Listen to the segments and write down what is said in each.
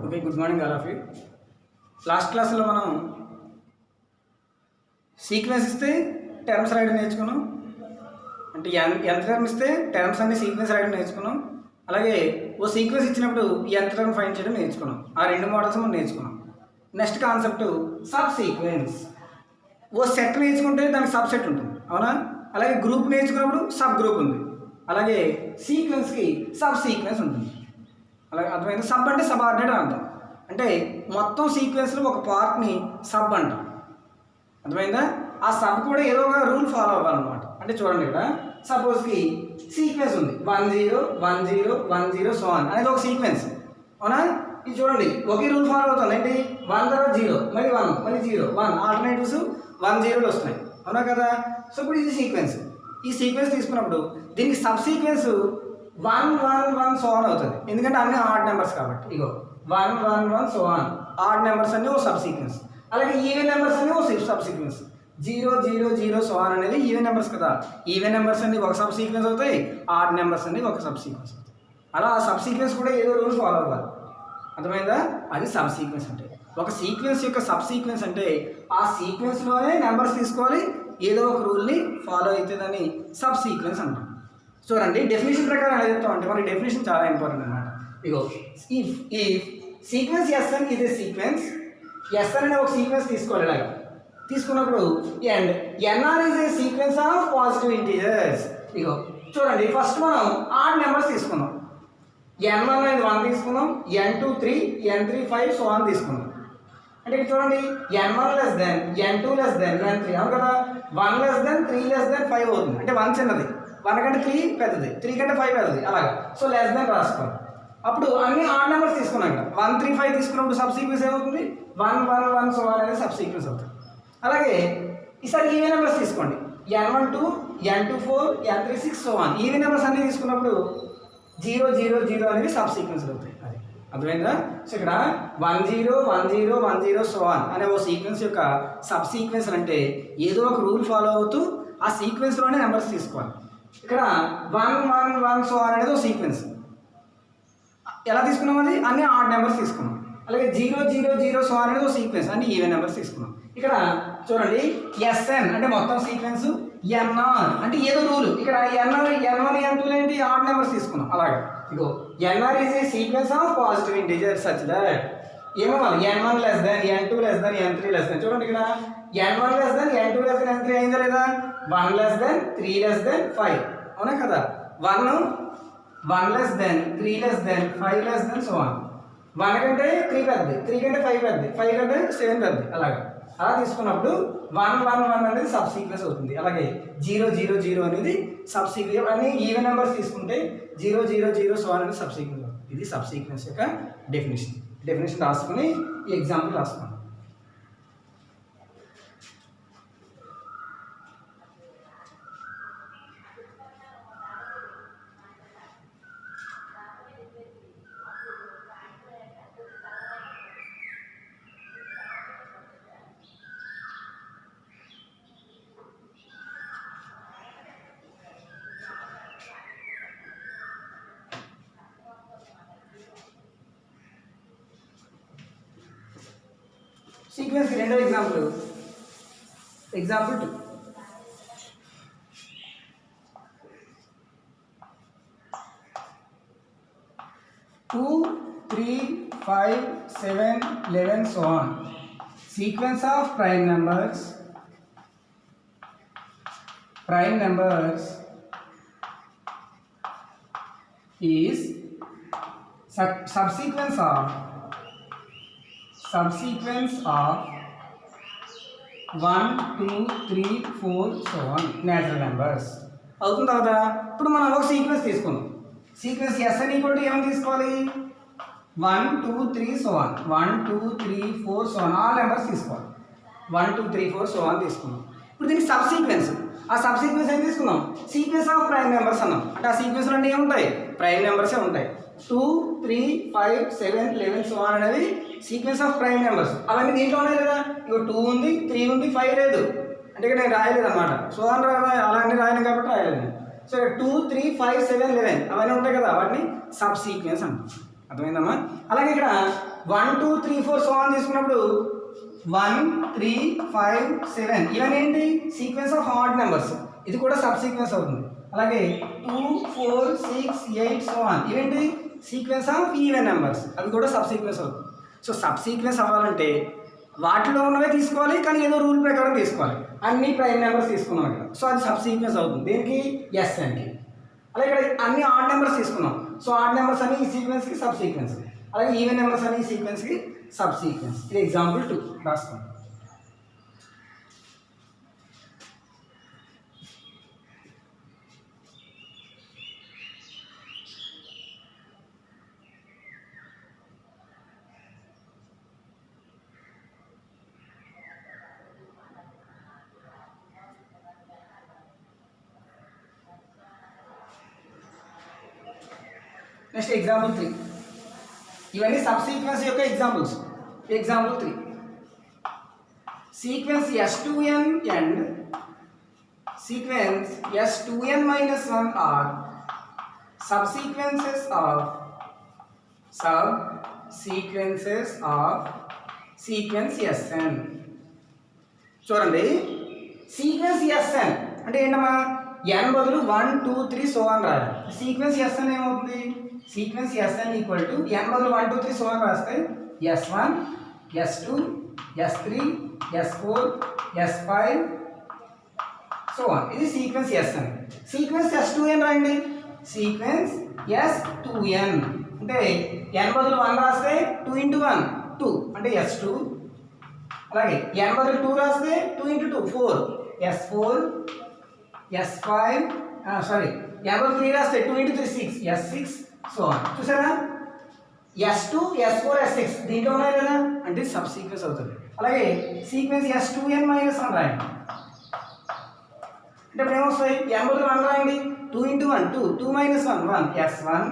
Okay, good morning all of you. Last క్లాస్లో మనం sequence ఇస్తే టర్మ్స్ రాయడం నేర్చుకున్నాం. అంటే ఎంత టర్మ్ ఇస్తే టర్మ్స్ అన్ని సీక్వెన్స్ రాయడం నేర్చుకున్నాం. అలాగే ఓ సీక్వెన్స్ ఇచ్చినప్పుడు ఎంత టర్మ్ ఫైండ్ చేయడం నేర్చుకున్నాం. ఆ రెండు మోడల్స్ మనం నేర్చుకున్నాం. Next concept subsequence. ఓ సెట్ నేర్చుకుంటే దానికి సబ్ సెట్ ఉంటుంది, అవునా? అలాగే గ్రూప్ నేర్చుకున్నప్పుడు సబ్ గ్రూప్ ఉంది. అలాగే సీక్వెన్స్కి సబ్ సీక్వెన్స్ ఉంటుంది. అలాగే అర్థమైంది. సబ్ అంటే సబార్డినేట్ అంటాం. అంటే మొత్తం సీక్వెన్స్లో ఒక పార్ట్ని సబ్ అంటాం. అర్థమైందా? ఆ సబ్ కూడా ఏదో ఒక రూల్ ఫాలో అవ్వాలన్నమాట. అంటే చూడండి, ఇక్కడ సపోజ్కి సీక్వెన్స్ ఉంది 1 0 1 0 1 0 సో ఆన్ అనేది ఒక సీక్వెన్స్, అవునా? ఇది చూడండి, ఒకే రూల్ ఫాలో అవుతుంది. ఏంటి? 1 తర్వాత 0 మళ్ళీ 1 మళ్ళీ 0 1 ఆల్టర్నేటివ్స్ 1 0లు వస్తున్నాయి, అవునా కదా? సో ఇప్పుడు ఇది సీక్వెన్స్. ఈ సీక్వెన్స్ తీసుకున్నప్పుడు దీనికి సబ్ సీక్వెన్స్ 1 1 1 సో ఆన్ అవుతుంది. ఎందుకంటే అన్ని ఆడ్ నెంబర్స్ కాబట్టి. ఇగో 1 1 1 సో ఆన్ ఆడ్ నెంబర్స్ అన్ని ఓ సబ్ సీక్వెన్స్. అలాగే ఈవెన్ నెంబర్స్ అన్ని ఓ సబ్ సీక్వెన్స్. 0 0 0 సో ఆన్ అనేది ఈవెన్ నెంబర్స్ కదా. ఈవెన్ నెంబర్స్ అన్ని ఒక సబ్ సీక్వెన్స్ అవుతాయి, ఆడ్ నెంబర్స్ అన్ని ఒక సబ్ సీక్వెన్స్ అవుతాయి. అలా ఆ సబ్ సీక్వెన్స్ కూడా ఏదో రూల్ ఫాలో అవ్వాలి. అర్థమైందా? అది సబ్ సీక్వెన్స్ అంటే. ఒక సీక్వెన్స్ యొక్క సబ్ సీక్వెన్స్ అంటే ఆ సీక్వెన్స్లోనే నెంబర్స్ తీసుకోవాలి, ఏదో ఒక రూల్ని ఫాలో అయితే దాన్ని సబ్ సీక్వెన్స్ అంటాం. చూడండి, డెఫినేషన్ ప్రకారం ఎలా చెప్తాం అంటే మనకి డెఫినేషన్ చాలా ఇంపార్టెంట్ అనమాట. ఇగో ఈ సీక్వెన్స్ ఎస్ఎన్ ఇది సీక్వెన్స్. ఎస్ఎన్ అనే ఒక సీక్వెన్స్ తీసుకోవాలి. ఇలాగ తీసుకున్నప్పుడు and NR is a sequence of positive integers. ఇగో చూడండి, ఫస్ట్ మనం ఆడ్ నెంబర్స్ తీసుకున్నాం. n1 అనేది 1 తీసుకున్నాం, n2 3 n3 5 సో ఆన్ తీసుకున్నాం. అంటే ఇక్కడ చూడండి, n1 less than n2 less than n3, అవును కదా? 1 లెస్ దెన్ 3 లెస్ దెన్ 5 అవుతుంది. అంటే 1 చిన్నది, 1 కంటే 3 పెద్దది, 3 కంటే 5 పెద్దది, అలాగా. సో లెస్ దెన్ రాసుకోవాలి. అప్పుడు అన్ని ఆడ్ నెంబర్స్ తీసుకున్నాం. ఇక్కడ 1 3 5 తీసుకున్నప్పుడు సబ్ సీక్వెన్స్ ఏమవుతుంది? 1 1 1 సో ఆన్ అనేది సబ్ సీక్వెన్స్ అవుతుంది. అలాగే ఈసారి ఈవెన్ నెంబర్స్ తీసుకోండి. n1 2 n2 4 n3 6 so on even numbers అన్ని తీసుకున్నప్పుడు 0 0 0 అనేది సబ్ సీక్వెన్స్ అవుతాయి. అది అర్థమైందా? సో ఇక్కడ 1 0 1 0 1 0 సో ఆన్ అనే ఓ సీక్వెన్స్ యొక్క సబ్ సీక్వెన్స్ అంటే ఏదో ఒక రూల్ ఫాలో అవుతూ ఆ సీక్వెన్స్లోనే నెంబర్స్ తీసుకోవాలి. ఇక్కడ 1 1 1 సో ఆన్ అనేది ఒక సీక్వెన్స్. ఎలా తీసుకున్నాం? అది అన్ని ఆడ్ నెంబర్స్ తీసుకున్నాం. అలాగే 0 0 0 సో ఆన్ అనేది ఒక సీక్వెన్స్, అన్ని ఈవెన్ నెంబర్స్ తీసుకున్నాం. ఇక్కడ చూడండి, ఎస్ఎన్ అంటే మొత్తం సీక్వెన్స్, ఎన్ఆర్ అంటే ఏదో రూల్. ఇక్కడ n1 n2 ఏంటి? ఆడ్ నెంబర్స్ తీసుకున్నాం. అలాగే ఇగో NR is a sequence of positive integer such that ఏమవ్వాలి? n1 less than n2 less than n3 less than. చూడండి, ఇక్కడ n1 less than n2 less than n3 అయిందా లేదా? 1 లెస్ దెన్ 3 లెస్ దెన్ 5, అవునా కదా? 1 less than 3 less than 5 less than so on. 1 కంటే 3 పెద్దది, 3 కంటే 5 పెద్దది, 5 కంటే 7 పెద్దది, అలాగా. అలా తీసుకున్నప్పుడు 1 1 1 అనేది సబ్ సీక్వెన్స్ అవుతుంది. అలాగే 0 0 0 అనేది సబ్ సీక్వెన్స్. అన్ని ఈవెన్ నెంబర్స్ తీసుకుంటే 0 0 0 సో అనేది సబ్ సీక్వెన్స్ అవుతుంది. ఇది సబ్ సీక్వెన్స్ యొక్క డెఫినేషన్ రాసుకుని ఈ ఎగ్జాంపుల్ రాసుకోండి. సీక్వెన్స్కి రెండో example 2. 2 3 5 7 11 so on. Sequence of prime numbers is subsequence of 1 2 3 4 so on natural numbers అవుతుంది కదా. ఇప్పుడు మనం ఒక సీక్వెన్స్ తీసుకుందాం. సీక్వెన్స్ ఎస్ఎన్ ఈక్వల్ టు ఏమని తీసుకోవాలి? 1 2 3 so on 1 2 3 4 so on all numbers తీసుకోవాలి. 1 2 3 4 సో ఆన్ తీసుకున్నాం. ఇప్పుడు దీనికి సబ్ సీక్వెన్స్. ఆ సబ్ సీక్వెన్స్ ఏం తీసుకున్నాం? సీక్వెన్స్ ఆఫ్ ప్రైమ్ నెంబర్స్ అన్నాం. అంటే ఆ సీక్వెన్స్లో అంటే ఏముంటాయి? ప్రైమ్ నెంబర్సే ఉంటాయి. 2 3 5 7 11 సో ఆన్ అనేవి సీక్వెన్స్ ఆఫ్ ప్రైమ్ నెంబర్స్. అవన్నీ దీంట్లో ఉన్నాయి కదా. ఇగో 2 ఉంది, 3 ఉంది, 5 లేదు. అంటే ఇక్కడ నేను రాయలేదు అనమాట. సో ఆన్ అలాంటి రాయను కాబట్టి రాయలేదు. సో 2 3 5 7 11 అవన్నీ ఉంటాయి కదా, వాటిని సబ్ సీక్వెన్స్ అంటాం. అర్థమైందమ్మా? అలాగే ఇక్కడ 1 2 3 4 సో ఆన్ తీసుకున్నప్పుడు 1 3 5 7 ఇవన్నీ ఏంటి సీక్వెన్స్ ఆఫ్ ఆడ్ నెంబర్స్, ఇది కూడా సబ్ సీక్వెన్స్ అవుతుంది. అలాగే 2 4 6 8 సో ఆన్ ఇవేంటి సీక్వెన్స్ ఆఫ్ ఈవెన్ నెంబర్స్, అవి కూడా సబ్ సీక్వెన్స్ అవుతుంది. సో సబ్ సీక్వెన్స్ అవ్వాలంటే వాటిలో ఉన్నవే తీసుకోవాలి, కానీ ఏదో రూల్ ప్రకారం తీసుకోవాలి. అన్ని ప్రైమ్ నెంబర్స్ తీసుకున్నాం ఇక్కడ, సో అది సబ్ సీక్వెన్స్ అవుతుంది. దీనికి ఎస్ఎన్కి. అలాగే ఇక్కడ అన్ని ఆడ్ నెంబర్స్ తీసుకున్నాం, సో ఆడ్ నెంబర్స్ అని ఈ సీక్వెన్స్కి సబ్ సీక్వెన్స్. అలాగే ఈవెన్ నెంబర్స్ అని ఈ సీక్వెన్స్కి సబ్ సీక్వెన్స్. ఇది ఎగ్జాంపుల్ 2 రాస్తాం. Next example 3. ఇవన్నీ సబ్ సీక్వెన్స్ యొక్క examples. Example 3, sequence S2n and sequence S2n minus 1 are subsequences of sequence Sn. చూడండి, సీక్వెన్స్ Sn అంటే ఏంటమ్మా, n బదులు 1 2 3 సో ఆన్ రాయాలి. సీక్వెన్స్ Sn ఏమవుతుంది, sequence Sn equal to n బదులు 1 2 3 సో ఆన్ రాస్తే S1 S2 S3 S4 S5 so on. ఇది sequence Sn. Sequence S2n రాయండి, సీక్వెన్స్ S2n అంటే n బదులు 1 రాస్తే 2 × 1 2 అంటే S2. అలాగే n బదులు 2 రాస్తే 2 × 2 4 S4 S5 సారీ n బదులు 3 రాస్తే 2 × 3 6 S6 సో ఆన్. చూసారా, S2 S4 S6 దీంట్లో ఉన్నాయి కదా, అంటే సబ్ సీక్వెన్స్ అవుతుంది. అలాగే సీక్వెన్స్ S2n మైనస్ 1 రాయండి, అంటే ఇప్పుడు ఏమొస్తాయి, n బదులు 1 రాయండి 2 × 1 2 2 మైనస్ 1 1 S1.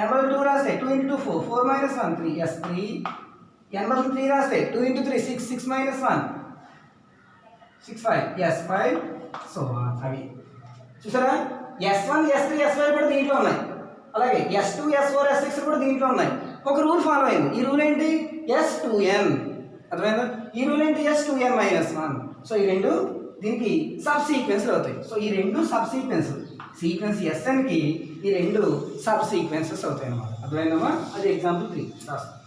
n బదులు 2 రాస్తే 2 × 2 4 4 మైనస్ 1 3 S3. n బదులు 3 రాస్తే 2 × 3 6 6 మైనస్ 1 6 5 S5 సో ఆన్. అవి చూసారా, S1 S3 S5 కూడా దీంట్లో ఉన్నాయి. అలాగే S2 S4 S6 కూడా దీంట్లో ఉన్నాయి. ఒక రూల్ ఫాలో అయింది. ఈ రూల్ ఏంటి, S2n. అర్థమైందా? ఈ రూల్ ఏంటి, S2n మైనస్ 1. సో ఈ రెండు దీనికి సబ్ సీక్వెన్స్లు అవుతాయి. సో ఈ రెండు సబ్ సీక్వెన్స్, సీక్వెన్స్ Snకి ఈ రెండు సబ్ సీక్వెన్సెస్ అవుతాయి అన్నమాట. అర్థమైందమ్మా? అది ఎగ్జాంపుల్ 3 రాస్తాం.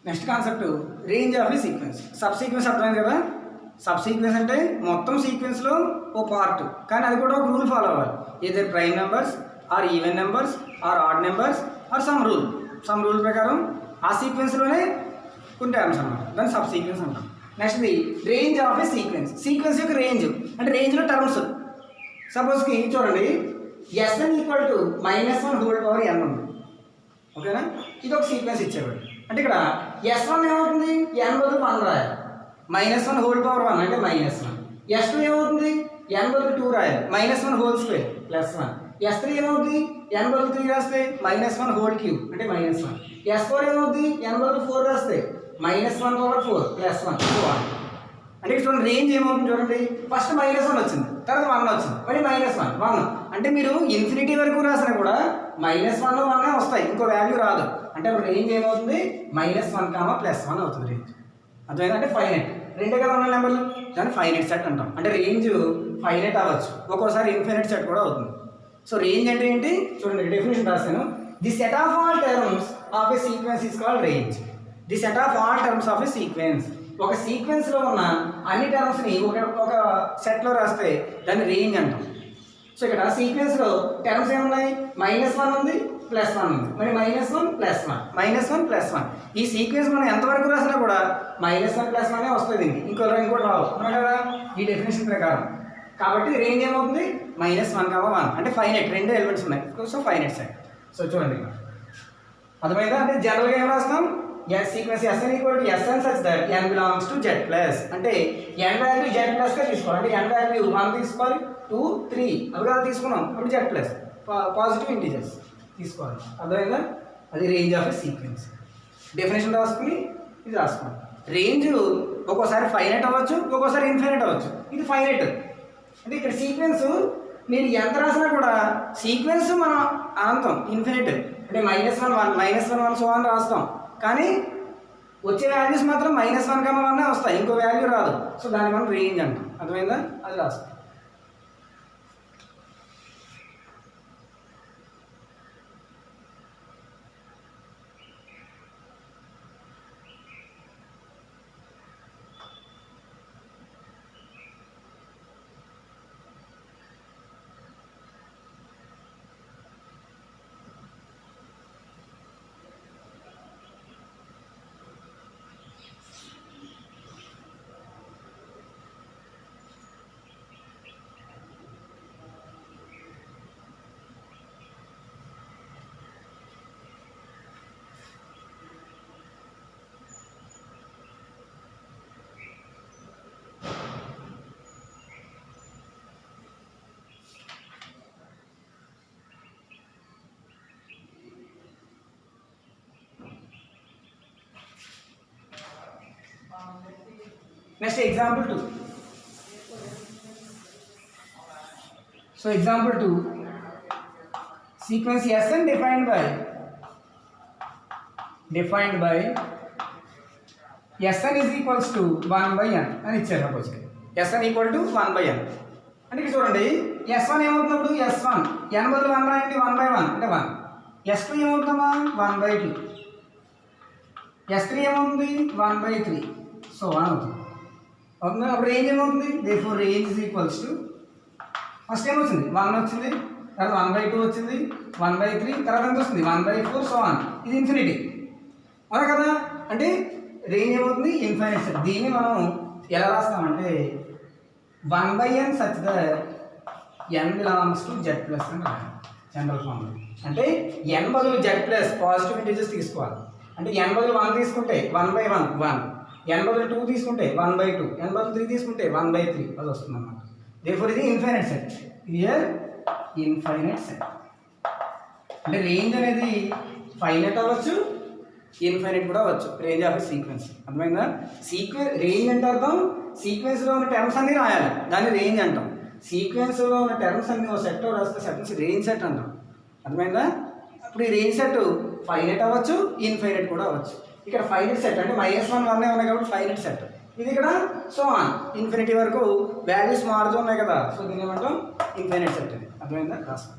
Next concept range of a sequence. Sub sequence అర్థమైంది కదా. సబ్ సీక్వెన్స్ అంటే మొత్తం సీక్వెన్స్లో ఓ పార్ట్, కానీ అది కూడా ఒక రూల్ ఫాలో అవ్వాలి. ఏదైతే prime numbers or even numbers or odd numbers or some rule ప్రకారం ఆ సీక్వెన్స్లోనే కొన్ని టర్మ్స్ అన్నమాట, దాన్ని సబ్ సీక్వెన్స్ అంటాం. నెక్స్ట్ది range of a sequence. Sequence యొక్క రేంజ్ అంటే రేంజ్లో టర్మ్స్. సపోజ్కి చూడండి, Sn ఈక్వల్ టు -1 ఉంది, ఓకేనా. ఇది ఒక సీక్వెన్స్ ఇచ్చేవాడు. అంటే ఇక్కడ S1 ఏమవుతుంది, n బదులు 1 రాయాలి, -1 అంటే -1. S2 ఏమవుతుంది, n బదులు 2 రాయాలి, -1 +1. S3 ఏమవుతుంది, n బదులు 3 రాస్తే -1 అంటే -1. S4 ఏమవుతుంది, n బదులు 4 రాస్తే -1/4 +1. అంటే ఇక్కడ చూడండి, రేంజ్ ఏమవుతుంది చూడండి, ఫస్ట్ -1 వచ్చింది, తర్వాత 1 వచ్చింది, మళ్ళీ -1 అంటే మీరు ఇన్ఫినిటీ వరకు రాసినా కూడా -1 1 వస్తాయి, ఇంకో వాల్యూ రాదు. అంటే అప్పుడు రేంజ్ ఏమవుతుంది, -1 +1 అవుతుంది రేంజ్. అర్థమైంది, అంటే ఫైనైట్. రెండే కదా ఉన్న నెంబర్లు, దాన్ని ఫైనైట్ సెట్ అంటాం. అంటే రేంజ్ ఫైనైట్ అవ్వచ్చు, ఒక్కోసారి ఇన్ఫినిట్ సెట్ కూడా అవుతుంది. సో రేంజ్ అంటే ఏంటి చూడండి, డెఫినేషన్ రాశాను. The set of all terms of a sequence is called range. The set of all terms of a sequence, ఒక సీక్వెన్స్లో ఉన్న అన్ని టర్మ్స్ని ఒక సెట్లో రాస్తే దాన్ని రేంజ్ అంటాం. సో ఇక్కడ సీక్వెన్స్లో టర్మ్స్ ఏమున్నాయి, -1 ఉంది, +1 ఉంది, మరి -1 +1 ఈ సీక్వెన్స్ మనం ఎంతవరకు రాసినా కూడా -1 +1 వస్తుంది, ఇంకోటి రావు, అవునా కదా ఈ డెఫినేషన్ ప్రకారం. కాబట్టి రేంజ్ ఏమవుతుంది -1, అంటే ఫైనైట్, రెండు ఎలిమెంట్స్ ఉన్నాయి, సో ఫైనైట్ సెట్. సో చూడండి అర్థమైందా? అంటే జనరల్గా ఏం రాస్తాం, sequence Sn equal to Sn such that n belongs to Z+, అంటే n వాల్యూ Z+ గా తీసుకోవాలి. అంటే n వాల్యూ 1 తీసుకోవాలి, 2, 3 అవి కదా తీసుకున్నాం, అప్పుడు Z+, పాజిటివ్ ఇంటీజర్స్ తీసుకోవాలి. అర్థమైందా? అది range of a sequence. Definition రాసుకుని ఇది రాసుకోండి. రేంజ్ ఒక్కోసారి ఫైనైట్ అవ్వచ్చు, ఒక్కోసారి ఇన్ఫైనైట్ అవ్వచ్చు. ఇది ఫైనైట్. అంటే ఇక్కడ సీక్వెన్స్ మీరు ఎంత రాసినా కూడా సీక్వెన్స్ మనం అనంతం, ఇన్ఫినిట్. అంటే -1, 1 సో అని రాస్తాం, కానీ వచ్చే వాల్యూస్ మాత్రం -1 కన్నా 1 వస్తాయి, ఇంకో వాల్యూ రాదు. సో దాన్ని మనం రేంజ్ అంటాం. అర్థమైందా? అది రాస్తాం. Next, example 2. So example 2, sequence Sn defined by Sn is equals to 1/n అని ఇచ్చారు. Suppose Sn equal to 1/n అంటే ఇక్కడ చూడండి, S1 ఏమవుతున్నప్పుడు S1 n బదులు 1 రాయండి, 1/1 అంటే 1. S2 ఏమవుతుందమ్మా 1/2. S3 ఏమవుతుంది 1/3. సో 1 అవుతుంది. అవుతుందా? అప్పుడు రేంజ్ ఏమవుతుంది, therefore range is equals to first ఏమొచ్చింది 1 వచ్చింది, తర్వాత 1/2 వచ్చింది, 1/3, తర్వాత ఎంత వస్తుంది 1/4, సో 1. ఇది ఇన్ఫినిటీ, అవునా కదా? అంటే రేంజ్ ఏమవుతుంది ఇన్ఫైనైట్ సెట్. దీన్ని మనం ఎలా రాస్తామంటే 1/n such that n belongs to Z+ అని రాయాలి జనరల్ ఫార్మ్. అంటే n బదులు Z+ పాజిటివ్ ఇంటీజర్స్ తీసుకోవాలి. అంటే n బదులు 1 తీసుకుంటే 1/1 1, n బదులు 2 తీసుకుంటే 1/2, n బదులు 3 తీసుకుంటే 1/3 అది వస్తుంది అన్నమాట. దేర్ఫోర్ ఇది infinite set. Here infinite set. అంటే రేంజ్ అనేది ఫైనైట్ అవ్వచ్చు, ఇన్ఫైనైట్ కూడా అవ్వచ్చు, రేంజ్ ఆఫ్ సీక్వెన్స్. అర్థమైందా? రేంజ్ అంటే అర్థం సీక్వెన్స్లో ఉన్న టర్మ్స్ అన్ని రాయాలి, దాన్ని రేంజ్ అంటాం. సీక్వెన్స్లో ఉన్న టర్మ్స్ అన్ని ఒక సెట్ రాస్తే సెట్ నుంచి రేంజ్ సెట్ అంటాం. అర్థమైందా? ఇప్పుడు ఈ రేంజ్ సెట్ ఫైనైట్ అవ్వచ్చు, ఇన్ఫైనైట్ కూడా అవ్వచ్చు. ఇక్కడ ఫైనైట్ సెట్ అంటే -1 1 ఉన్నాయి కాబట్టి ఫైనైట్ సెట్. ఇది ఇక్కడ సో ఆన్ ఇన్ఫినిటీ వరకు వాల్యూస్ మారుతూ ఉన్నాయి కదా, సో దీన్ని ఏమంటాం ఇన్ఫైనైట్ సెట్ అని. అర్థమైందా? రాస్తాం.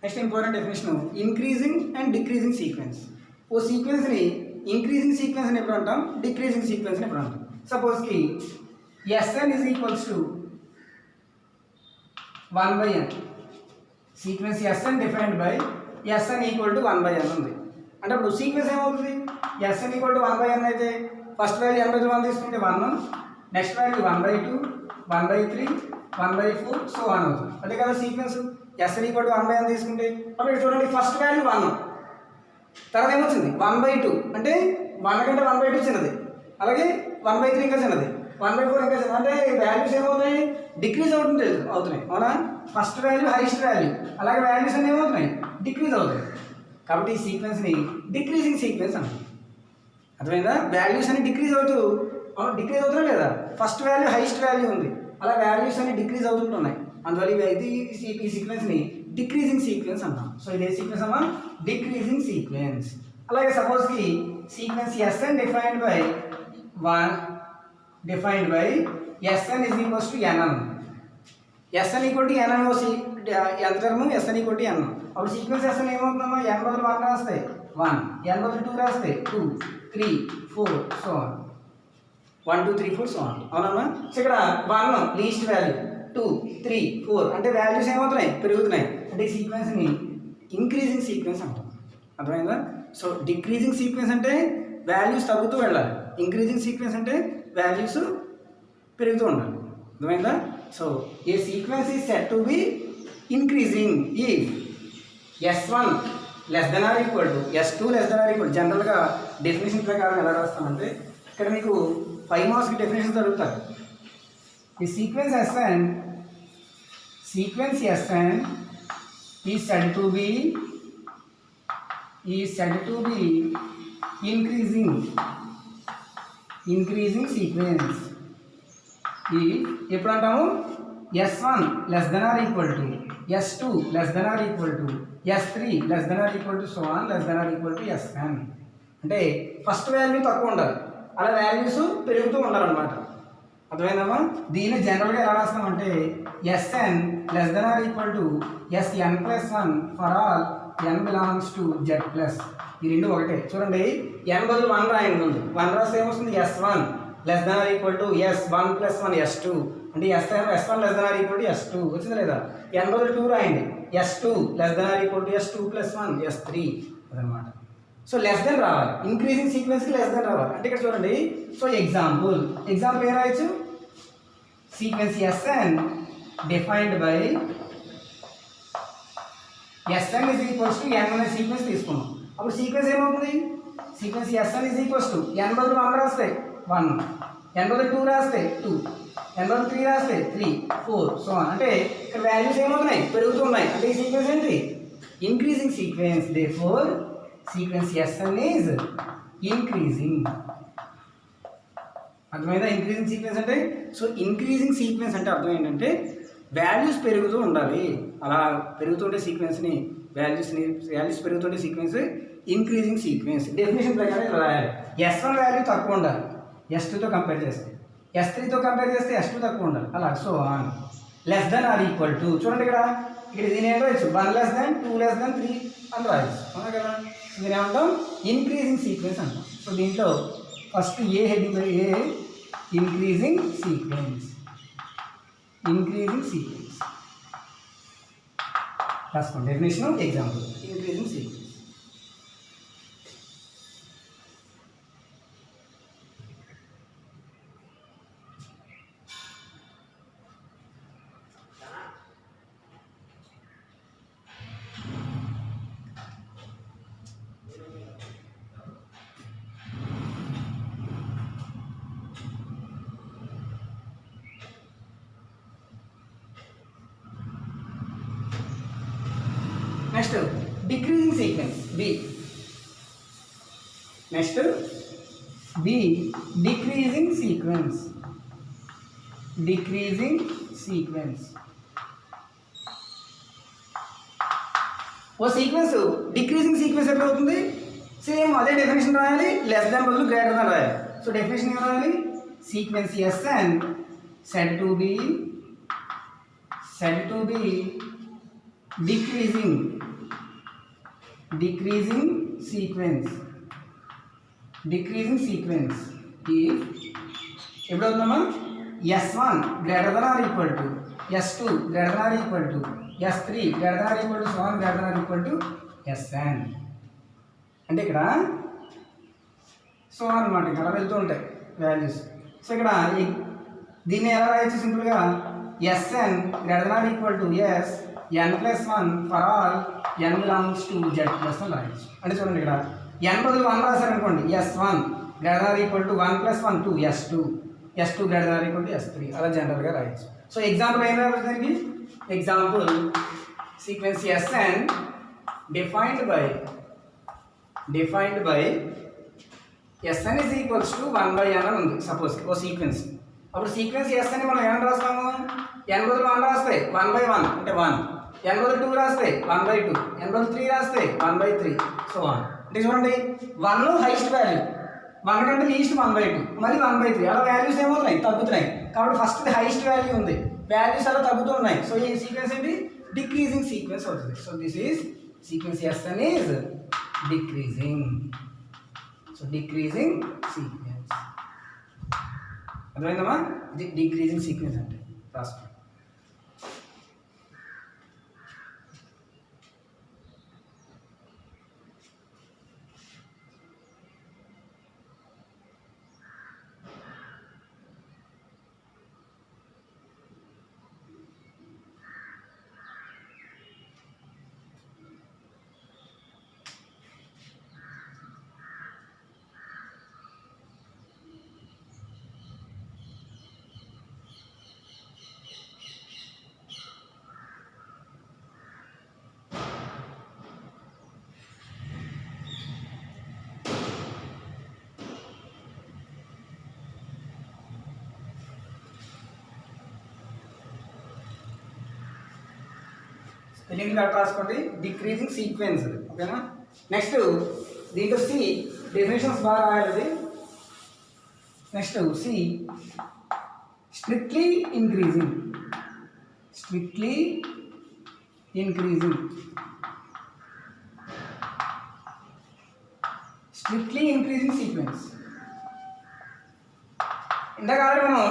Next important definition increasing and decreasing sequence. ఓ సీక్వెన్స్ని ఇంక్రీజింగ్ సీక్వెన్స్ అని ఎప్పుడు అంటాం, డిక్రీజింగ్ సీక్వెన్స్ అని ఎప్పుడు అంటాం. సపోజ్కి Sn is equals to 1/n. Sequence Sn defined by Sn equal to 1/n ఉంది. అంటే అప్పుడు సీక్వెన్స్ ఏమవుతుంది, Sn ఈక్వల్ టు 1/n అయితే ఫస్ట్ వాల్యూ n/1 తీసుకుంటే 1, నెక్స్ట్ వాల్యూ 1/2, 1/3, 1/4 సో 1 అవుతుంది. అదే కదా sequence. Sn equal to 1/n తీసుకుంటే అప్పుడు ఇక్కడ చూడండి ఫస్ట్ వాల్యూ 1, తర్వాత ఏమొచ్చింది 1/2 అంటే 1 కంటే 1/2 చిన్నది, అలాగే 1/3 ఇంకా చిన్నది, 1/4 ఇంకా చిన్నది. అంటే వాల్యూస్ ఏమవుతాయి, డిక్రీజ్ అవుతున్నాయి, అవునా. ఫస్ట్ వాల్యూ హైయెస్ట్ వాల్యూ, అలాగే వాల్యూస్ అన్నీ ఏమవుతున్నాయి, డిక్రీజ్ అవుతాయి. కాబట్టి ఈ సీక్వెన్స్ని డిక్రీజింగ్ సీక్వెన్స్ అంటారు. అర్థమైందా, వాల్యూస్ అన్ని డిక్రీజ్ డిక్రీజ్ అవుతున్నా లేదా, ఫస్ట్ వాల్యూ హైయెస్ట్ వాల్యూ ఉంది, అలా వాల్యూస్ అన్ని డిక్రీజ్ అవుతుంటున్నాయి. అందువల్ల ఈ సీక్వెన్స్ని డిక్రీజింగ్ సీక్వెన్స్ అంటాం. సో ఇదే సీక్వెన్స్ అమ్మా, డిక్రీజింగ్ సీక్వెన్స్. అలాగే సపోజ్కి sequence Sn defined by Sn is equals to nn. Sn equal to nn ఎంత term, Sn equal to n. అప్పుడు సీక్వెన్స్ Sn ఏమవుతుందమ్మా, n బదులు 1 రాస్తే 1, n బదులు 2 రాస్తే 2, 3, 4 సో 1, 2, 3, 4 సో అవునమ్మా. సో ఇక్కడ 1 లీస్ట్ వాల్యూ, 2, 3, 4 అంటే వాల్యూస్ ఏమవుతున్నాయి, పెరుగుతున్నాయి. అంటే ఈ సీక్వెన్స్ని ఇంక్రీజింగ్ సీక్వెన్స్ అంటాం. అర్థమైందా. సో డిక్రీజింగ్ సీక్వెన్స్ అంటే వాల్యూస్ తగ్గుతూ వెళ్ళాలి, ఇంక్రీజింగ్ సీక్వెన్స్ అంటే వాల్యూస్ పెరుగుతూ ఉండాలి. అర్థమైందా. So a sequence is set to be increasing if S1 less than or equal to S2 less than or equal. జనరల్గా డెఫినేషన్ ప్రకారం ఎలా రాస్తామంటే ఇక్కడ మీకు 5 మార్క్స్కి డెఫినేషన్స్ అడుగుతారు. ఈ sequence Sn is said to be increasing sequence ఎప్పుడు అంటాము, S1 less than or equal to S2 less than or equal to S3 less than or equal to so on less than or equal to Sn. అంటే first value తక్కువ ఉండాలి, అలా values పెరుగుతూ ఉండాలన్నమాట. అర్థమైందమ్మా. దీన్ని జనరల్గా ఎలా రాస్తామంటే Sn less than or equal to Sn+1 for all n belongs to Z+. ఈ రెండు ఒకటే. చూడండి n బదులు 1 రాయండి, ముందు 1 రాస్తే ఏమొస్తుంది, S1 less than or equal to S1+1 S2 అంటే S1 less than or equal to S2 వచ్చిందా లేదా. n బదులు 2 రాయండి, S2 less than or equal to S2+1 S3 అదనమాట. సో లెస్ దెన్ రావాలి, ఇంక్రీజింగ్ సీక్వెన్స్కి లెస్ దెన్ రావాలి. అంటే ఇక్కడ చూడండి. సో ఎగ్జాంపుల్ ఏం రాయొచ్చు, sequence Sn defined by Sn is equals to n అనే సీక్వెన్స్ తీసుకున్నాం. అప్పుడు సీక్వెన్స్ ఏమవుతుంది, sequence Sn is equals to n బదులు 1 రాస్తే 1, n బదులు 2 రాస్తే 2, n బదులు 3 రాస్తే 3, 4 సో అంటే ఇక్కడ వాల్యూస్ ఏమవుతున్నాయి, పెరుగుతున్నాయి. అంటే ఈ సీక్వెన్స్ ఏంటి, increasing sequence. Therefore sequence Sn is increasing. అర్థమైందా, ఇంక్రీజింగ్ సీక్వెన్స్ అంటే. సో ఇంక్రీజింగ్ సీక్వెన్స్ అంటే అర్థం ఏంటంటే వాల్యూస్ పెరుగుతూ ఉండాలి, అలా పెరుగుతుంటే సీక్వెన్స్ని వాల్యూస్ పెరుగుతుంటే సీక్వెన్స్ ఇంక్రీజింగ్ సీక్వెన్స్. డెఫినేషన్ ప్రకారం ఇలా రాయాలి. S1 వాల్యూ తక్కువ ఉండాలి S2తో కంపేర్ చేస్తే, S3తో కంపేర్ చేస్తే S2 తక్కువ ఉండాలి, అలా so on. Less than or equal to చూడండి ఇక్కడ దీని ఏం రాయొచ్చు, 1 లెస్ దెన్ 2 లెస్ దెన్ 3 అని రాయొచ్చు, అవునా కదా. దీని ఏమంటాం, ఇంక్రీజింగ్ సీక్వెన్స్ అంటాం. సో దీంట్లో first A heading, A increasing sequence రాసుకోండి. Definition example increasing sequence. Next decreasing sequence B. Next B decreasing sequence. ఓ సీక్వెన్స్ డిక్రీజింగ్ సీక్వెన్స్ ఎట్లా అవుతుంది, సేమ్ అదే డెఫినేషన్ రాయాలి, లెస్ దాన్ బదులు గ్రేటర్ దాన్ రాయాలి. సో డెఫినేషన్ ఏం రాయాలి, sequence Sn said to be decreasing decreasing sequence if ఎప్పుడు అవుతుందమ్మా S1 greater than or equal to S2 greater than or equal to S3 greater than or equal to so on greater than or equal to Sn అంటే ఇక్కడ so అన్నమాట ఇక్కడ వెళ్తూ ఉంటాయి values. So ఇక్కడ దీన్ని ఎలా రాయొచ్చు సింపుల్గా Sn greater than or equal to S n plus 1 for all n belongs to Z plus 1 రాయొచ్చు. అంటే చూడండి ఇక్కడ n బదులు 1 రాశారనుకోండి S1 greater than or equal to 1 plus 1 2 S2 greater than or equal to S3 అలా జనరల్గా రాయొచ్చు. So example ఏం రావచ్చు దానికి example sequence Sn defined by Sn is equals to 1 by n అని ఉంది సపోజ్ ఓ సీక్వెన్స్. అప్పుడు సీక్వెన్స్ Sn మనం ఏమని రాస్తాము n బదులు 1 రాస్తే 1 by 1 అంటే 1, n బదులు 2 రాస్తే 1 by 2, n బదులు 3 రాస్తే 1 by 3 సో ఆన్. అంటే చూడండి 1 హైయెస్ట్ వాల్యూ, 1 కంటే లీస్ట్ 1 by 2 మళ్ళీ 1 by 3 అలా వాల్యూస్ ఏమవుతున్నాయి తగ్గుతున్నాయి. కాబట్టి ఫస్ట్ హైయెస్ట్ వాల్యూ ఉంది, వాల్యూస్ అలా తగ్గుతున్నాయి. సో ఈ సీక్వెన్స్ ఏంటి డిక్రీజింగ్ సీక్వెన్స్ అవుతుంది. So this is sequence Sn is decreasing. So decreasing sequence అర్థమైందమ్మా, ఇది డిక్రీజింగ్ సీక్వెన్స్ అంటే రాసుకోండి. స్పెల్లింగ్ కరెక్ట్ రాసుకోండి, డిక్రీజింగ్ సీక్వెన్స్ ఓకేనా. నెక్స్ట్ దీంట్లో సి డెఫినేషన్స్ బాగా రాయాలి. నెక్స్ట్ సి స్ట్రిక్ట్లీ ఇంక్రీజింగ్ సీక్వెన్స్. ఇంతకాలం మనం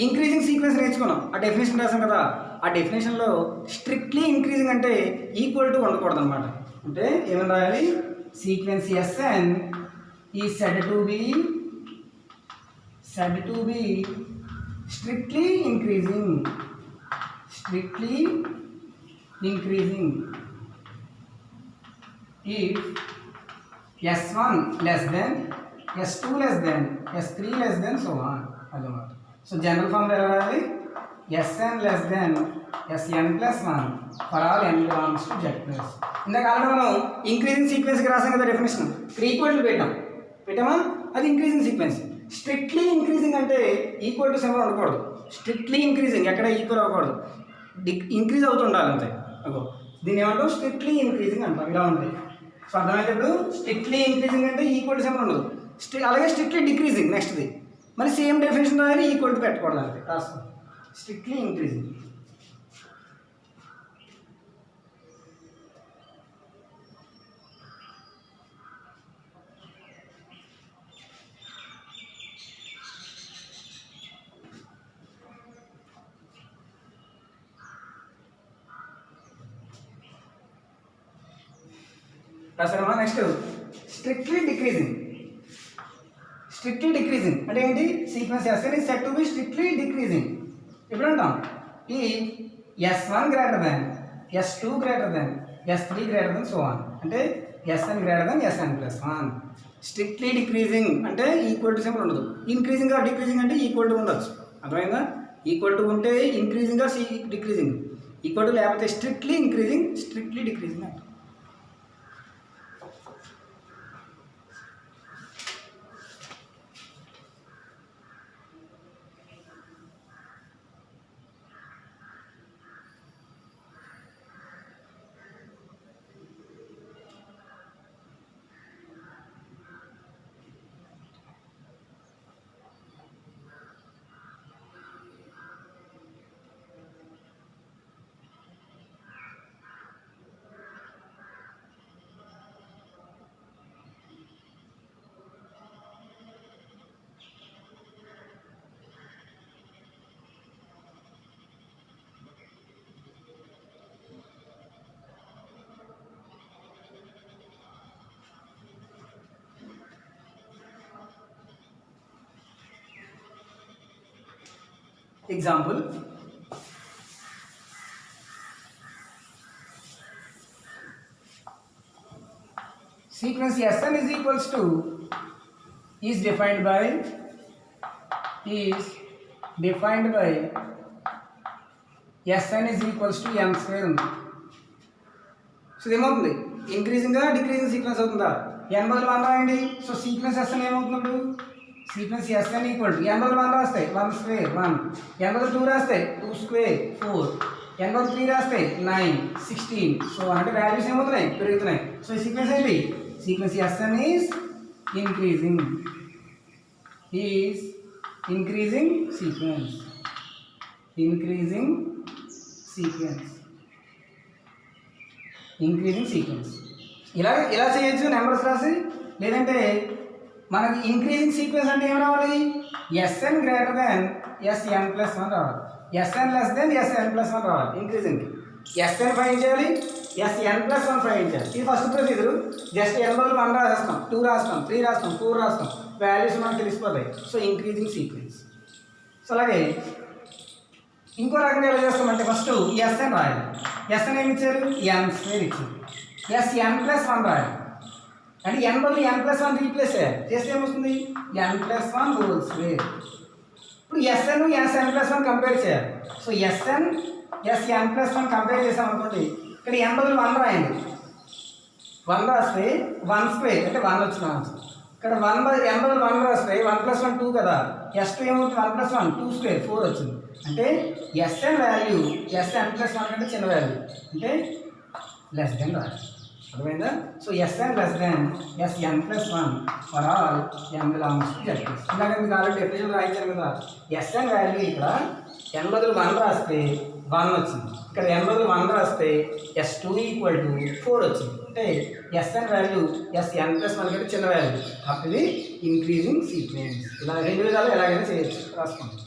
ఇంక్రీజింగ్ సీక్వెన్స్ నేర్చుకున్నాం, ఆ డెఫినేషన్ రాసాం కదా. ఆ డెఫినేషన్లో స్ట్రిక్ట్లీ ఇంక్రీజింగ్ అంటే ఈక్వల్ టు ఉండకూడదు అనమాట. అంటే ఏమని రాయాలి సీక్వెన్స్ Sn ఈ said to be strictly increasing if S1 less than S2 less than S3 less than so on అదన్నమాట. సో జనరల్ ఫార్మ్ ఎలా రాయాలి Sn less than Sn plus 1 for all n belongs to Z plus. ఇందాక already మనం increasing సీక్వెన్స్కి రాసాం కదా definition, equal to పెట్టామా, అది ఇంక్రీజింగ్ సీక్వెన్స్. స్ట్రిక్ట్లీ ఇంక్రీజింగ్ అంటే ఈక్వల్ టు సింబల్ ఉండకూడదు, స్ట్రిక్ట్లీ ఇంక్రీజింగ్ ఎక్కడ ఈక్వల్ అవ్వకూడదు, ఇంక్రీజ్ అవుతుండాలి అంతే. అగో దీన్ని ఏమంటాం స్ట్రిక్ట్లీ ఇంక్రీజింగ్ అంటాం, ఇలా ఉంటుంది. సో అర్థమైనప్పుడు స్ట్రిక్ట్లీ ఇంక్రీజింగ్ అంటే ఈక్వల్ టు సింబల్ ఉండదు, అలాగే స్ట్రిక్ట్లీ డిక్రీజింగ్ నెక్స్ట్ది మరి సేమ్ డెఫినేషన్ రాయాలి, ఈక్వల్ టు పెట్టకూడదు అంతే రాస్తాం. స్ట్రిక్ట్లీ ఇంక్రీజింగ్ రాసారమ్మా. నెక్స్ట్ స్ట్రిక్ట్లీ డిక్రీజింగ్ అంటే ఏంటి sequence Sn is said to be strictly decreasing. ఎప్పుడు అంటాం ఈ S1 greater than S2 greater than S3 greater than so on అంటే Sn greater than Sn plus 1. Strictly decreasing అంటే equal to symbol ఉండదు, increasing or decreasing అంటే equal to ఉండొచ్చు. అర్థమైందా, equal to ఉంటే increasing or decreasing, equal to లేకపోతే strictly increasing strictly decreasing అంటే. Example, sequence Sn is equals to is defined by Sn is equals to n square ఉంది. So ఏమవుతుంది, ఇంక్రీజింగ్గా decreasing sequence అవుతుందా? n బదులు 1 రాయండి. సో సీక్వెన్స్ Sn ఏమవుతుంది? Sequence Sn equal to n బదులు 1 రాస్తే 1 square 1, n బదులు 2 రాస్తే 2 స్క్వేర్ 4, n బదులు 3 రాస్తే 9 16. సో అంటే వాల్యూస్ ఏమవుతున్నాయి, పెరుగుతున్నాయి. సో ఈ సీక్వెన్స్ ఏంటి? Sequence Sn is increasing sequence increasing sequence. ఇలా చేయొచ్చు నెంబర్స్ రాసి. లేదంటే మనకి ఇంక్రీజింగ్ సీక్వెన్స్ అంటే ఏం రావాలి? Sn గ్రేటర్ దెన్ Sn+1 రావాలి, Sn లెస్ దెన్ Sn+1 రావాలి. ఇంక్రీజింగ్ Sn ఫైండ్ చేయాలి, Sn+1 ఫైండ్ చేయాలి. ఇది ఫస్ట్ ప్రొసీజర్. జస్ట్ n బదులు 1 రాస్తాం, 2 రాస్తాం, 3 రాస్తాం, 4 రాస్తాం, వాల్యూస్ మనకు తెలిసిపోతాయి. So increasing sequence. సో అలాగే ఇంకో రకంగా ఎలా చేస్తామంటే ఫస్ట్ Sn రాయాలి. Sn ఏమి ఇచ్చారు? n స్క్వేర్ ఇచ్చారు. Sn+1 రాయాలి. అంటే n బదులు n+1 రీప్లేస్ చేస్తే ఏమొస్తుంది? n+1 whole square. ఇప్పుడు Sn Sn+1 కంపేర్ చేయాలి. సో Sn Sn+1 కంపేర్ చేసాం అనుకోండి, ఇక్కడ n బదులు 1 రాయండి. 1 రాస్తే 1 స్క్వేర్ అంటే 1 వచ్చిన ఆన్సర్. ఇక్కడ n బదులు 1 రాస్తే 1+1 2 కదా, S2 ఏమవుతుంది? 1+1 2 స్క్వేర్ 4 వచ్చింది. అంటే Sn వాల్యూ Sn+1 కంటే చిన్న వాల్యూ అంటే లెస్ దెన్ రాయాలి. అర్థమైందా? So Sn less then Sn+1 for all n belongs to Z+. ఇలాగ మీకు ఆల్రెడీ డెఫినేషన్ రాయించాను కదా. Sn వాల్యూ ఇక్కడ n బదులు 1 రాస్తే 1 వచ్చింది. ఇక్కడ n బదులు 1 రాస్తే S2 ఈక్వల్ టు 4 వచ్చింది. అంటే Sn వాల్యూ Sn+1 కంటే చిన్న వాల్యూ. అప్పుడు ఇంక్రీజింగ్ సీక్వెన్స్. ఇలా రెండు విధాలు ఎలాగైనా చేయొచ్చు. రాసుకోండి.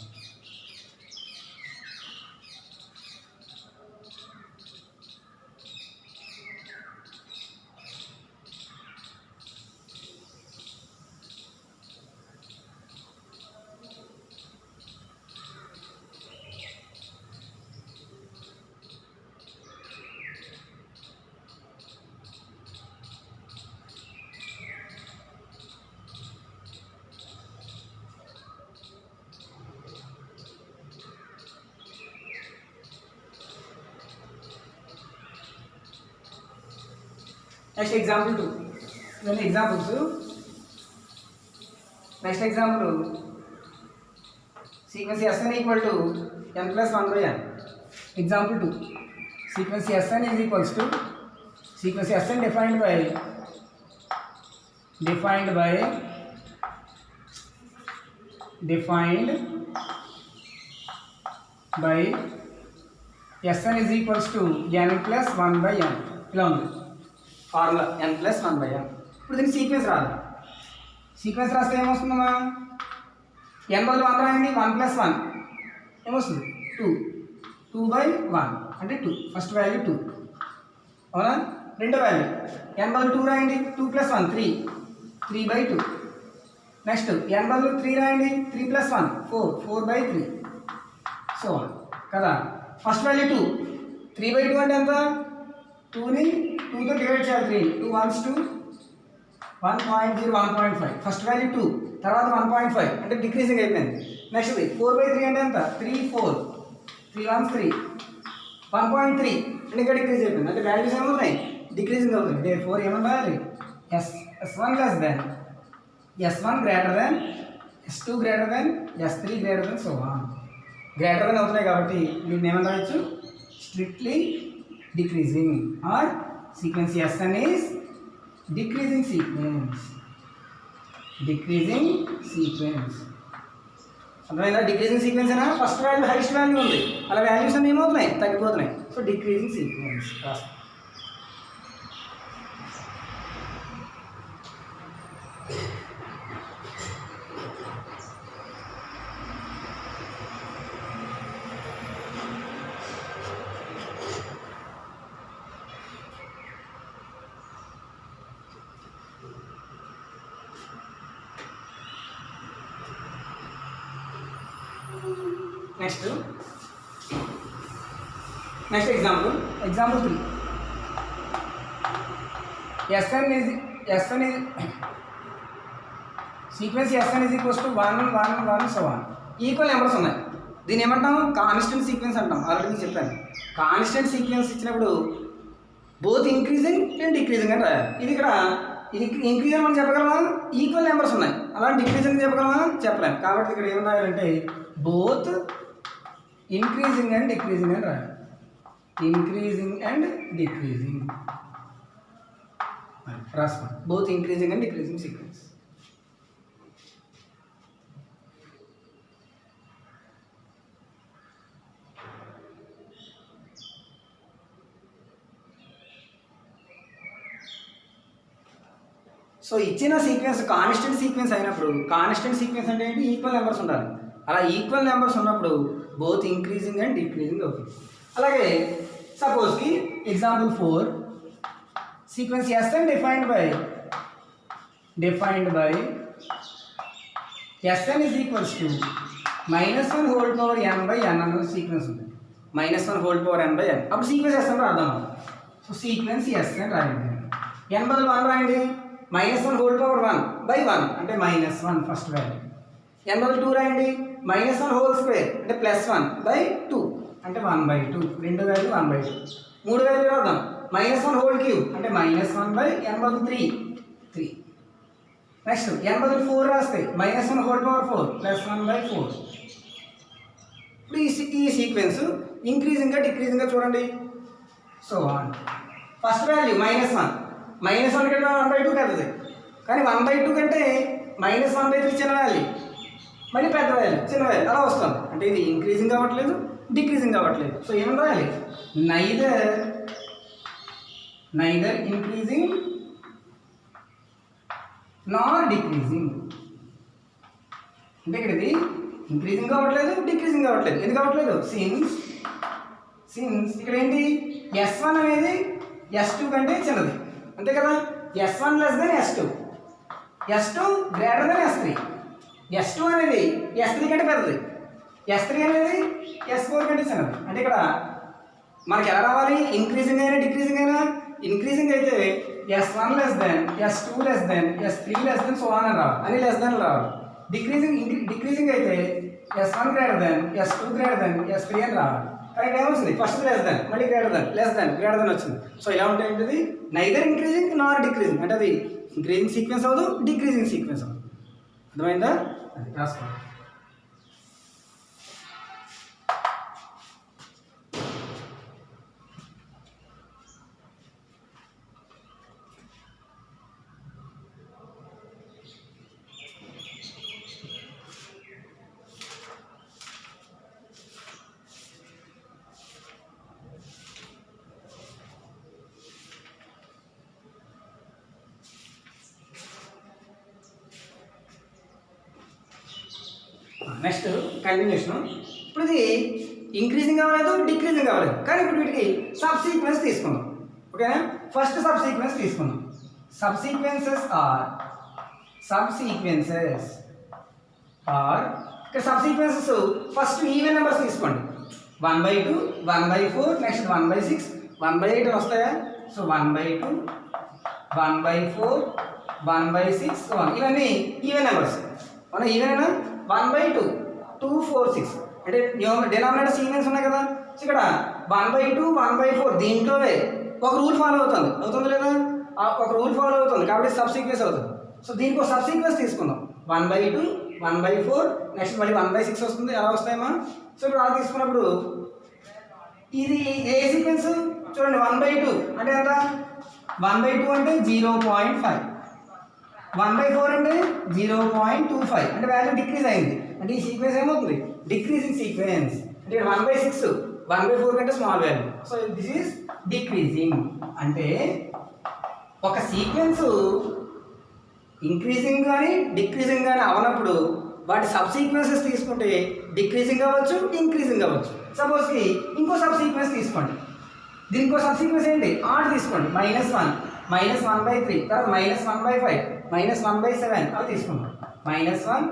Next example 2. ఇవన్నీ examples. Next example, sequence Sn equal to n+1/n. Example 2, sequence Sn is equals to sequence Sn defined by Sn is equals to n+1/n. ఇలా ఉంది ఫార్ములా, n+1/n. ఇప్పుడు దీనికి సీక్వెన్స్ రాదు. సీక్వెన్స్ రాస్తే ఏమొస్తుందమ్మా? n బదులు 1 రాయండి. 1+1 ఏమొస్తుంది? 2/1 అంటే 2. ఫస్ట్ వాల్యూ 2 అవునా? రెండో వాల్యూ n బదులు 2 రాయండి. 2+1 3/2. నెక్స్ట్ n బదులు 3 రాయండి. 3+1 4/3. సో కదా. ఫస్ట్ వాల్యూ 2, 3/2 అంటే ఎంత? 2ని 2తో డివైడ్ చేయాలి. 3 2 1s 2 1.0 1.5. ఫస్ట్ వాల్యూ 2, తర్వాత 1.5 అంటే డిక్రీజింగ్ అయిపోయింది. నెక్స్ట్ 4/3 అంటే ఎంత? 3 4 3 1s 3 1.3 అంటే ఇంకా డిక్రీజ్ అయిపోయింది. అంటే వాల్యూస్ ఏమవుతాయి? డిక్రీజింగ్ అవుతుంది. దేర్ఫోర్ ఏమని రాయాలి? S1 less than S1 greater than S2 greater than S3 greater than so on. Greater than అవుతున్నాయి కాబట్టి వీటిని ఏమని రాయొచ్చు? Strictly decreasing, or sequence Sn is decreasing sequence. అర్థమైందా? డిక్రీజింగ్ సీక్వెన్స్ అయినా ఫస్ట్ వాల్యూ హైయెస్ట్ వాల్యూ ఉంది, అలా వాల్యూస్ అన్నీ ఏమవుతున్నాయి? తగ్గిపోతున్నాయి. So decreasing sequence. Next next example 3. Sn is sequence Sn is equals to 1 1 1 so on. Equal numbers ఉన్నాయి. దీన్ని ఏమంటాం? కాన్స్టెంట్ సీక్వెన్స్ అంటాం. ఆల్రెడీ చెప్పాను. కాన్స్టెంట్ సీక్వెన్స్ ఇచ్చినప్పుడు బోత్ ఇంక్రీజింగ్ అండ్ డిక్రీజింగ్ అని రాయాలి. ఇది ఇంక్రీజ్ అని మనం చెప్పగలమా? ఈక్వల్ నెంబర్స్ ఉన్నాయి. అలా డిక్రీజింగ్ చెప్పగలమా? చెప్పలేము. కాబట్టి ఇక్కడ ఏం రాయాలంటే బోత్ ఇంక్రీజింగ్ అండ్ డిక్రీజింగ్ అని రాయాలి. ఇంక్రీజింగ్ అండ్ డిక్రీజింగ్ రాసుకోండి. Both increasing and decreasing sequence. So ఇచ్చిన సీక్వెన్స్ కాన్స్టెంట్ సీక్వెన్స్ అయినప్పుడు, కాన్స్టెంట్ సీక్వెన్స్ అంటే ఏంటి? ఈక్వల్ నెంబర్స్ ఉండాలి. అలా ఈక్వల్ నెంబర్స్ ఉన్నప్పుడు బోత్ ఇంక్రీజింగ్ అండ్ డిక్రీజింగ్ అవుతుంది. అలాగే సపోజ్కి example 4 sequence Sn defined by Sn is equals to -1 whole power n by n అన్న సీక్వెన్స్ ఉంది. -1 whole power n by n. అప్పుడు సీక్వెన్స్ Sn రాద్దాం. సో సీక్వెన్స్ Sn రాయండి. n బదులు 1 రాయండి. -1 హోల్ పవర్ 1 బై 1 అంటే -1 ఫస్ట్ వాల్యూ. n బదులు 2 రాయండి. -1 హోల్ స్క్వేర్ అంటే +1 బై 2 అంటే 1/2. రెండు వాల్యూ 1/2. మూడు వాల్యూ రాద్దాం. -1 హోల్ క్యూబ్ అంటే -1 బై n బదులు 3. నెక్స్ట్ n బదులు 4 రాస్తే -1 హోల్ పవర్ 4 +1/4. ఇప్పుడు ఈ సీక్వెన్స్ ఇంక్రీజింగ్గా డిక్రీజింగ్గా చూడండి. సో ఫస్ట్ వాల్యూ -1 కంటే 1/2 పెద్దది, కానీ 1/2 కంటే -1/3 చిన్న వాల్యూ, మళ్ళీ పెద్ద వాల్యూ చిన్న వాల్యూ అలా వస్తుంది. అంటే ఇది ఇంక్రీజింగ్ అవ్వట్లేదు, డిక్రీజింగ్ అవ్వట్లేదు. సో ఏమని రాయాలి? నైదర్ ఇంక్రీజింగ్ నార్ డిక్రీజింగ్. అంటే ఇక్కడ ఇది ఇంక్రీజింగ్ అవ్వట్లేదు, డిక్రీజింగ్ అవ్వట్లేదు. ఎందుకు అవ్వట్లేదు? సిన్స్ ఇక్కడ ఏంటి? S1 అనేది S2 కంటే చిన్నది, అంతే కదా. S1 less then S2, S2 greater than S3. S2 అనేది S3 కంటే పెద్దది, S3 అనేది S4 కంటే చిన్నది. అంటే ఇక్కడ మనకి ఎలా రావాలి? ఇంక్రీజింగ్ అయినా డిక్రీజింగ్ అయినా, ఇంక్రీజింగ్ అయితే S1 less then S2 less then S3 less then so on అని రావాలి, అని లెస్ దెన్ రావాలి. డిక్రీజింగ్ అయితే S1 greater than S2 greater than S3 అని రావాలి. కానీ ఏమొచ్చింది? ఫస్ట్ లెస్ దెన్, మళ్ళీ greater than, less than, greater than వచ్చింది. సో ఇలా ఉంటే ఏంటిది? నైదర్ ఇంక్రీజింగ్ నార్ డిక్రీజింగ్. అంటే అది ఇంక్రీజింగ్ సీక్వెన్స్ అవ్వదు, డిక్రీజింగ్ సీక్వెన్స్ అవ్వదు. అర్థమైందా? అది రాసుకోండి. Next continuation. ఇప్పుడు ఇది ఇంక్రీజింగ్ అవ్వలేదు, డిక్రీజింగ్ అవ్వలేదు, కానీ ఇప్పుడు వీటికి సబ్ సీక్వెన్స్ తీసుకుందాం. ఓకేనా? ఫస్ట్ సబ్ సీక్వెన్స్ తీసుకుందాం. సబ్ సీక్వెన్సెస్ ఆర్ ఇక్కడ sub sequences first even numbers తీసుకోండి. 1/2, 1/4, నెక్స్ట్ 1/6, 1/8 వస్తాయా? సో 1/2, 1/4, 1/6 ఇవన్నీ ఈవెన్ నెంబర్స్. మన ఈవెన్ 1/2, 2, 4, 6 అంటే డినామినేటర్ సీక్వెన్స్ ఉన్నాయి కదా. సో ఇక్కడ 1/2, 1/4 దీంట్లోనే ఒక రూల్ ఫాలో అవుతుంది లేదా? ఒక రూల్ ఫాలో అవుతుంది కాబట్టి సబ్ సీక్వెన్స్ అవుతుంది. సో దీనికి ఒక సబ్ సీక్వెన్స్ తీసుకుందాం. 1/2, 1/4 నెక్స్ట్ మళ్ళీ 1/6 వస్తుంది. అలా వస్తాయమ్మా. సో ఇప్పుడు అలా తీసుకున్నప్పుడు ఇది ఏ సీక్వెన్స్ చూడండి. 1/2 అంటే ఎంత? 1/2 అంటే 0.5, 1/4 అంటే 0.25 అంటే వాల్యూ డిక్రీజ్ అయింది. అంటే ఈ సీక్వెన్స్ ఏమవుతుంది? Decreasing sequence. అంటే 1/6 1/4 కంటే small value. So this is decreasing. అంటే ఒక సీక్వెన్స్ ఇంక్రీజింగ్ కానీ డిక్రీజింగ్ కానీ అవనప్పుడు వాటి సబ్ సీక్వెన్సెస్ తీసుకుంటే డిక్రీజింగ్ అవ్వచ్చు, ఇంక్రీజింగ్ అవ్వచ్చు. సపోజ్కి ఇంకో సబ్ సీక్వెన్స్ తీసుకోండి. దీనికో సబ్ సీక్వెన్స్ ఏంటి? ఆడ్ తీసుకోండి. -1, -1/3, తర్వాత -1/5, -1/7 అవి తీసుకుంటాం. -1,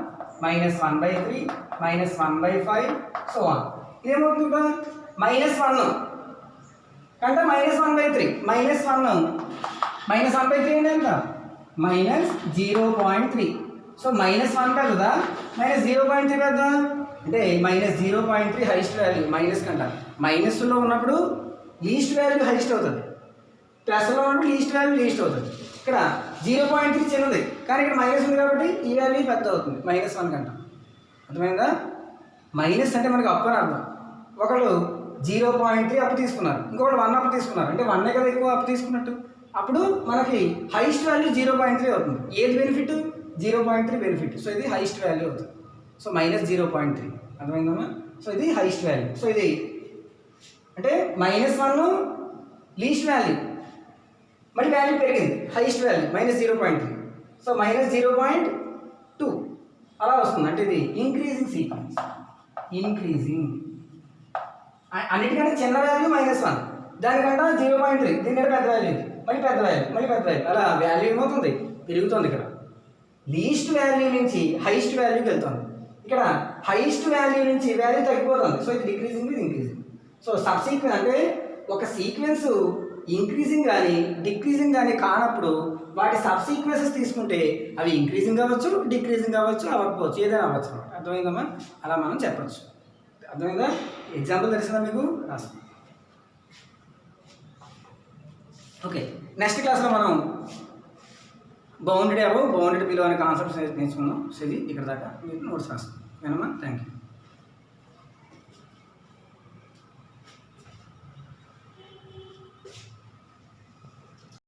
-1/3, -1/5 సో ఆన్. ఇదేమవుతుంది ఇక్కడ -1 అంటే -1/3 -1/3 అంటే ఎంత -0.3. సో -1 పెద్దదా -0.3 పెద్దదా అంటే -0.3 హైయెస్ట్ వాల్యూ మైనస్ కంట. మైనస్లో ఉన్నప్పుడు లీస్ట్ వాల్యూ హైయెస్ట్ అవుతుంది, ప్లస్లో ఉన్నప్పుడు లీస్ట్ వాల్యూ లీస్ట్ అవుతుంది. ఇక్కడ 0.3 చిన్నది కానీ ఇక్కడ మైనస్ ఉంది కాబట్టి ఈ వాల్యూ పెద్ద అవుతుంది -1 కంట. అర్థమైందా? మైనస్ అంటే మనకి అప్పు అని అర్థం. ఒకళ్ళు 0.3 అప్పు తీసుకున్నారు, ఇంకొకళ్ళు 1 అప్పు తీసుకున్నారు అంటే 1 కదా ఎక్కువ అప్పు తీసుకున్నట్టు. అప్పుడు మనకి హైయెస్ట్ వాల్యూ 0.3 అవుతుంది. ఏది బెనిఫిట్? 0.3 బెనిఫిట్. సో ఇది హైయెస్ట్ వాల్యూ అవుతుంది. సో -0.3 అర్థమైందమ్మా? సో ఇది హైయెస్ట్ వాల్యూ. సో ఇది అంటే -1 లీస్ట్ వాల్యూ, మళ్ళీ వాల్యూ పెరిగింది హైయెస్ట్ వాల్యూ -0.3. సో -0.2 అలా వస్తుంది. అంటే ఇది ఇంక్రీజింగ్ సీక్వెన్స్. ఇంక్రీజింగ్ అన్నిటికంటే చిన్న వాల్యూ -1, దానికంటే 0.3, దీనికంటే పెద్ద వాల్యూ, మళ్ళీ పెద్ద వాల్యూ, మళ్ళీ పెద్ద వాల్యూ, అలా వాల్యూ ఏమవుతుంది? పెరుగుతుంది. ఇక్కడ లీస్ట్ వాల్యూ నుంచి హైయెస్ట్ వాల్యూకి వెళ్తుంది. ఇక్కడ హైయెస్ట్ వాల్యూ నుంచి వాల్యూ తగ్గిపోతుంది. సో ఇది decreasing with increasing. So sub sequence అంటే ఒక సీక్వెన్స్ ఇంక్రీజింగ్ కానీ డిక్రీజింగ్ కానీ కానప్పుడు వాటి సబ్ సీక్వెన్సెస్ తీసుకుంటే అవి ఇంక్రీజింగ్ అవ్వచ్చు, డిక్రీజింగ్ అవ్వచ్చు, అవ్వకపోవచ్చు, ఏదైనా అవ్వచ్చు. అర్థమైందమ్మా? అలా మనం చెప్పచ్చు. అర్థమైందా? ఎగ్జాంపుల్ తెలిసిందా మీకు? రాస్తాం. ఓకే, నెక్స్ట్ క్లాస్లో మనం బౌండెడ్ అబవ్, బౌండెడ్ బిలో అనే కాన్సెప్ట్స్ నేర్చుకుందాం. సో ఇది ఇక్కడ దాకా మీకు నోట్స్ రాస్తాం. ఓకేనమ్మా? Thank you.